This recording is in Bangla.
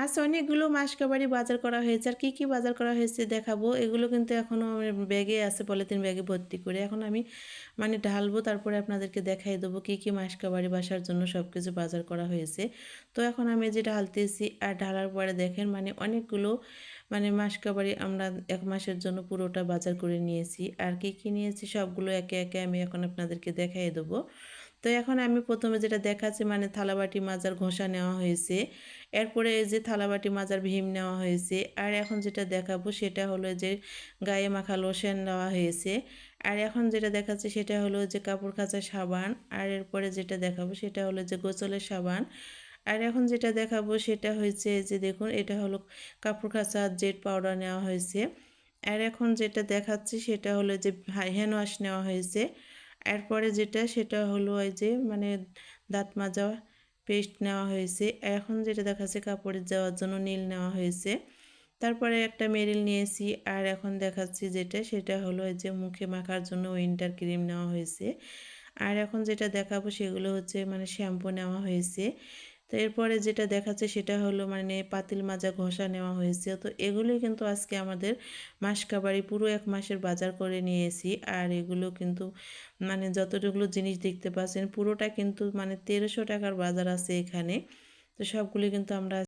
আজ অনেকগুলো মাসকাবারি বাজার করা হয়েছে। আর কি বাজার করা হয়েছে দেখাবো। এগুলো কিন্তু এখনও আমার ব্যাগে আছে, পলিথিন ব্যাগে ভর্তি করে। এখন আমি মানে ঢালবো, তারপরে আপনাদেরকে দেখাই দেবো কি মাসকাবারি বাসার জন্য সবকিছু বাজার করা হয়েছে। তো এখন আমি যে ঢালতেছি, আর ঢালার পরে দেখেন মানে অনেকগুলো মানে মাসকাবারি আমরা ১ মাসের জন্য পুরোটা বাজার করে নিয়েছি। আর কি নিয়েছি সবগুলো একে একে আমি এখন আপনাদেরকে দেখাই দেবো। তো এখন আমি প্রথমে যেটা দেখাচ্ছি মানে থালাবাটি মাজার ঘষা নেওয়া হয়েছে। এরপরে এই যে থালাবাটি মাজার ভীম নেওয়া হয়েছে। আর এখন যেটা দেখাবো সেটা হলো যে গায়ে মাখা লোশন নেওয়া হয়েছে। আর এখন যেটা দেখাচ্ছি সেটা হলো যে কাপড় কাচার সাবান। আর এরপরে যেটা দেখাবো সেটা হলো যে গোসলের সাবান। আর এখন যেটা দেখাবো সেটা হয়েছে যে দেখুন, এটা হলো কাপড় কাচার জেট পাউডার নেওয়া হয়েছে। আর এখন যেটা দেখাচ্ছি সেটা হলো যে হ্যান্ড ওয়াশ নেওয়া হয়েছে। এরপরে যেটা সেটা হলো এই যে মানে দাঁত মাজা পেস্ট নেওয়া হয়েছে। এখন যেটা দেখাচ্ছে কাপড়ে যাওয়ার জন্য নীল নেওয়া হয়েছে। তারপরে একটা মেরিল নিয়েছি। আর এখন দেখাচ্ছি যেটা সেটা হলো এই যে মুখে মাখার জন্য উইন্টার ক্রিম নেওয়া হয়েছে। আর এখন যেটা দেখাবো সেগুলো হচ্ছে মানে শ্যাম্পু নেওয়া হয়েছে। তো এরপরে যেটা দেখাচ্ছে সেটা হলো মানে পাতিল মাজা ঘষা নেওয়া হয়েছে। তো এগুলোই কিন্তু আজকে আমাদের মাসকাবারি পুরো ১ মাসের বাজার করে নিয়েছি। আর এগুলো কিন্তু মানে যতটুকু জিনিস দেখতে পাচ্ছেন পুরোটা কিন্তু মানে ১৩০০ টাকার বাজার আছে এখানে। তো সবগুলো কিন্তু আমরা